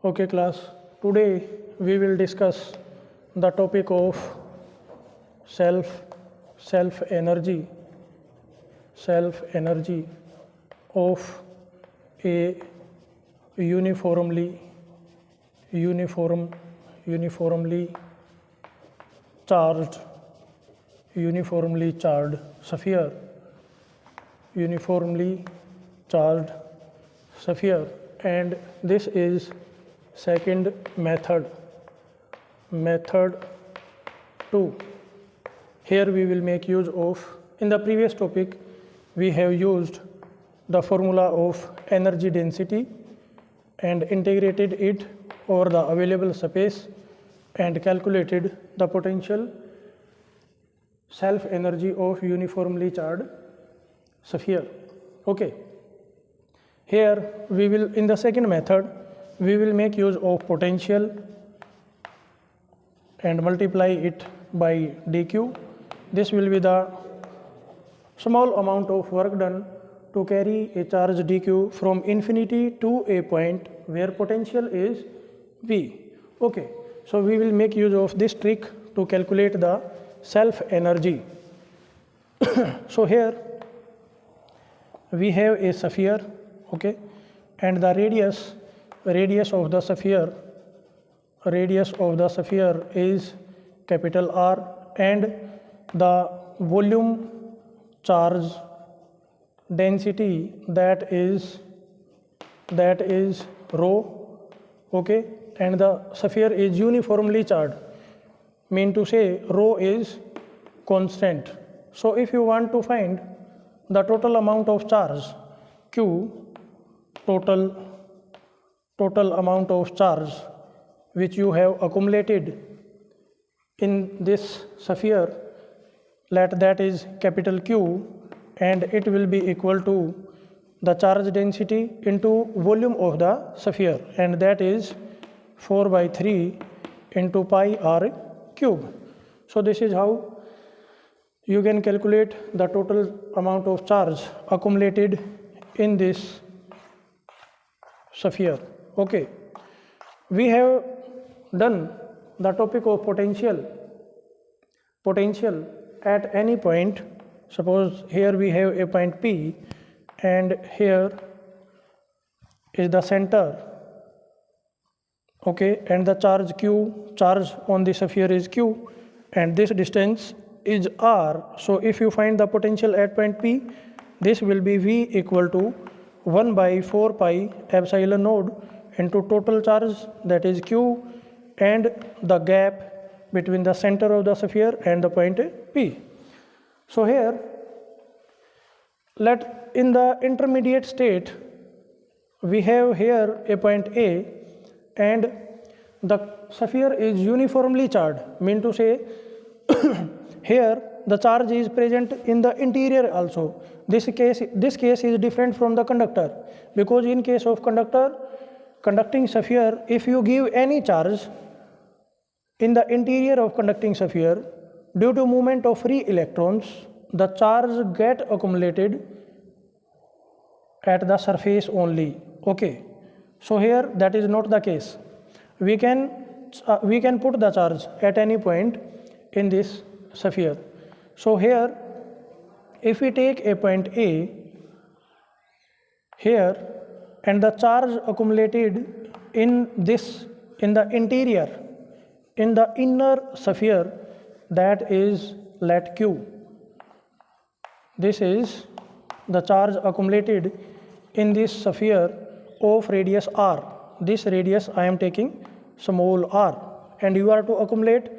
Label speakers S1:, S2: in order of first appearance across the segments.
S1: Okay class, today we will discuss the topic of self energy of a uniformly uniformly charged sphere uniformly charged sphere, and this is second method 2. Here we will make use of, in the previous topic we have used the formula of energy density and integrated it over the available space and calculated the potential self energy of uniformly charged sphere. Okay, here we will, in the second method we will make use of potential and multiply it by dq. This will be the small amount of work done to carry a charge dq from infinity to a point where potential is V. Okay, so we will make use of this trick to calculate the self energy. So here we have a sphere, okay, and the radius of the sphere is capital R, and the volume charge density that is rho, okay, and the sphere is uniformly charged, mean to say rho is constant. So if you want to find the total amount of charge q, total amount of charge which you have accumulated in this sphere, let that is capital Q, and it will be equal to the charge density into volume of the sphere, and that is 4/3 into pi r cube. So this is how you can calculate the total amount of charge accumulated in this sphere. Okay, we have done the topic of potential at any point. Suppose here we have a point P and here is the center, okay, and the charge on the sphere is q, and this distance is r. So if you find the potential at point P, this will be V equal to 1/4 pi epsilon naught into total charge, that is q, and the gap between the center of the sphere and the point P. So here, in the intermediate state we have here a point A, and the sphere is uniformly charged, mean to say here the charge is present in the interior also. This case is different from the conductor, because in case of conducting sphere, if you give any charge in the interior of conducting sphere, due to movement of free electrons, the charge get accumulated at the surface only. Okay, so here that is not the case. We can put the charge at any point in this sphere. So here, if we take a point A here, and the charge accumulated in the inner sphere, that is let q. This is the charge accumulated in this sphere of radius r. This radius I am taking small r, and you are to accumulate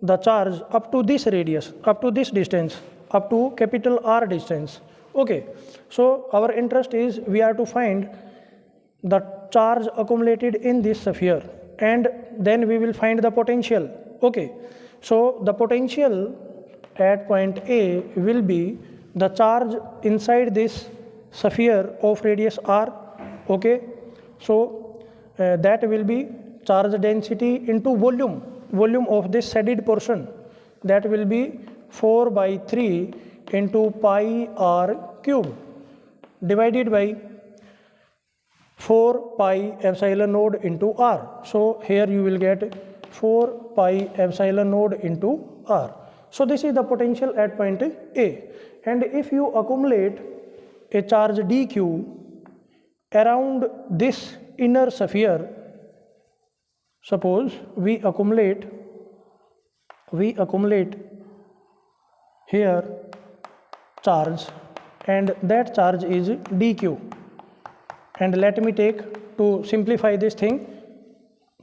S1: the charge up to this radius, up to this distance, up to capital R distance. Okay, so our interest is we are to find the charge accumulated in this sphere, and then we will find the potential. Okay, so the potential at point A will be the charge inside this sphere of radius r. Okay, so that will be charge density into volume of this shaded portion, that will be 4/3 into pi r cube divided by 4 pi epsilon node into r. So here you will get 4 pi epsilon node into r. So this is the potential at point A. And if you accumulate a charge dq around this inner sphere, suppose we accumulate here charge, and that charge is dq. And let me take, to simplify this thing,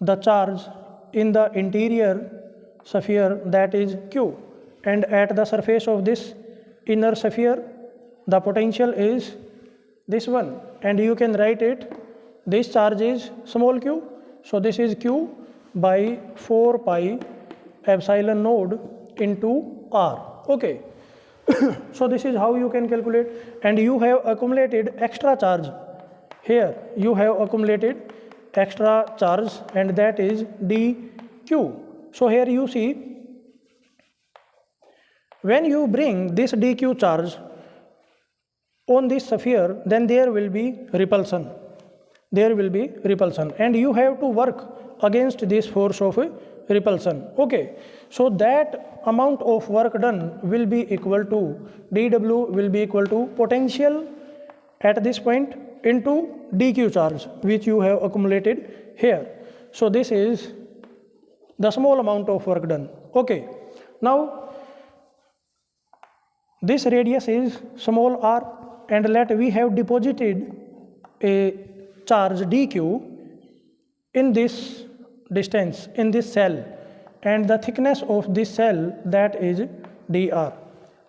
S1: the charge in the interior sphere, that is q, and at the surface of this inner sphere the potential is this one, and you can write it, this charge is small q, so this is q by 4 pi epsilon node into r. Okay. So this is how you can calculate. And you have accumulated extra charge here, you have accumulated extra charge, and that is dq. So here you see, when you bring this dq charge on this sphere, then there will be repulsion, and you have to work against this force of repulsion. Okay, so that amount of work done will be equal to, dw will be equal to potential at this point into dq charge which you have accumulated here. So this is the small amount of work done. Okay, now this radius is small r, and let we have deposited a charge dq in this distance, in this cell, and the thickness of this cell, that is dr.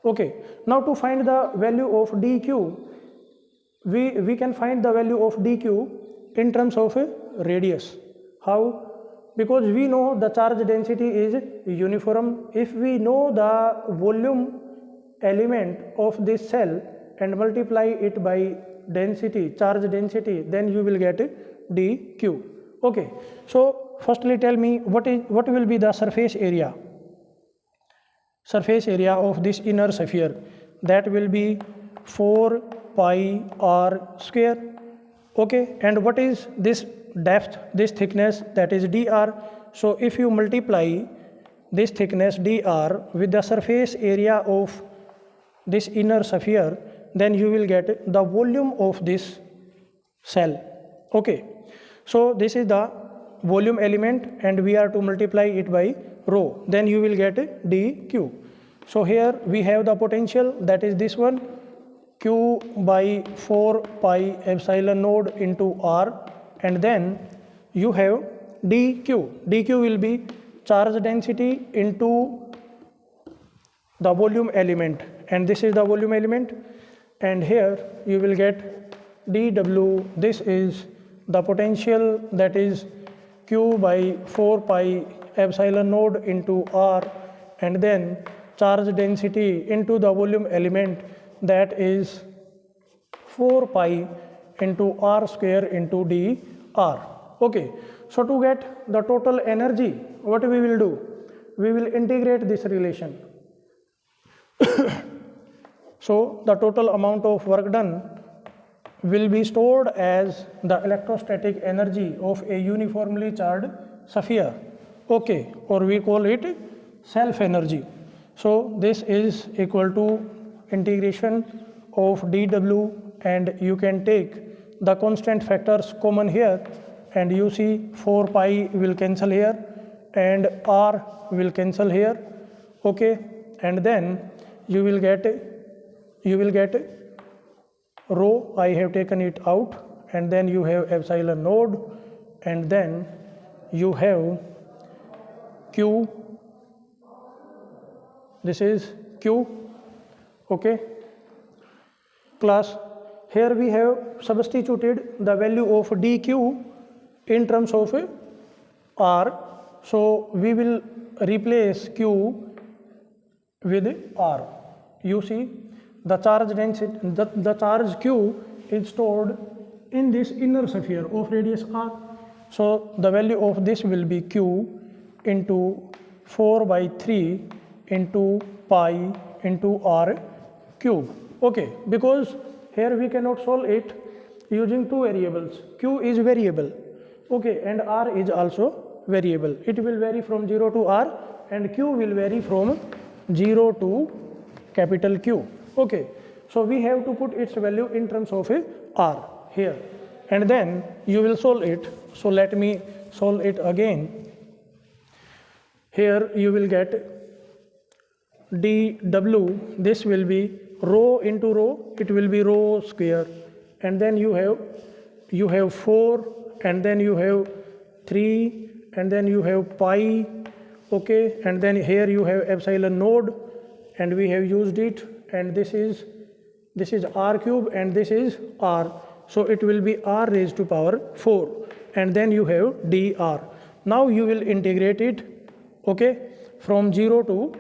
S1: Okay, now to find the value of dq, we can find the value of dq in terms of radius. How? Because we know the charge density is uniform. If we know the volume element of this cell and multiply it by density, charge density, then you will get dq. Okay, so firstly tell me what will be the surface area of this inner sphere. That will be 4 pi r square. Okay, and what is this depth, this thickness, that is dr. So if you multiply this thickness dr with the surface area of this inner sphere, then you will get the volume of this cell. Okay, so this is the volume element, and we are to multiply it by rho, then you will get dq. So here we have the potential, that is this one, q by 4 pi epsilon node into r, and then you have dq. dq will be charge density into the volume element, and this is the volume element, and here you will get dw. This is the potential, that is q by 4 pi epsilon node into r, and then charge density into the volume element, that is 4 pi into r square into dr. Okay, so to get the total energy, what we will do? We will integrate this relation. So the total amount of work done will be stored as the electrostatic energy of a uniformly charged sphere. Okay, or we call it self energy. So this is equal to integration of dw, and you can take the constant factors common here, and you see 4 pi will cancel here and r will cancel here. Okay, and then you will get rho, I have taken it out, and then you have epsilon node, and then you have q, this is q. Okay, class, here we have substituted the value of dq in terms of r, so we will replace q with r. You see, the charge density, the charge q is stored in this inner sphere of radius r, so the value of this will be q into 4 by 3 into pi into r cube. Okay, because here we cannot solve it, using two variables. Q is variable, okay, and R is also variable. It will vary from 0 to R, and Q will vary from 0 to capital Q, okay. So we have to put its value in terms of a R here, and then you will solve it. So let me solve it again. Here you will get dW, this will be rho into rho, it will be rho square, and then you have 4, and then you have 3, and then you have pi, okay, and then here you have epsilon node, and we have used it, and this is r cube, and this is r, so it will be r raised to power 4, and then you have dr. Now you will integrate it, okay, from 0 to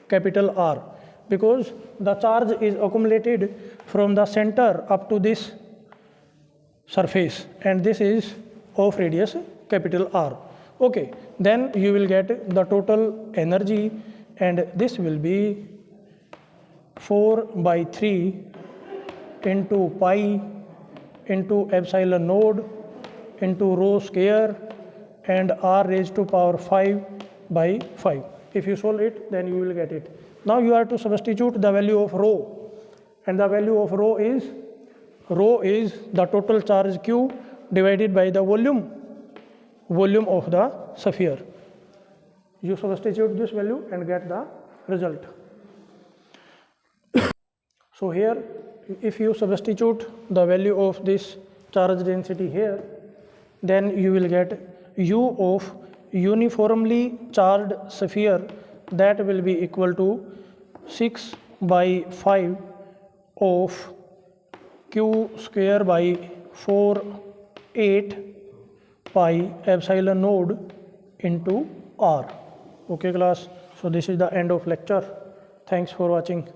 S1: capital R, because the charge is accumulated from the center up to this surface, and this is of radius capital R, okay. Then you will get the total energy, and this will be 4 by 3 into pi into epsilon node into rho square and r raised to power 5 by 5. If you solve it, then you will get it. Now you are to substitute the value of rho, and the value of rho is the total charge Q divided by the volume of the sphere. You substitute this value and get the result. So here, if you substitute the value of this charge density here, then you will get U of uniformly charged sphere, that will be equal to 6 by 5 of Q square by 4 8 pi epsilon node into R. Okay class, so this is the end of lecture. Thanks for watching.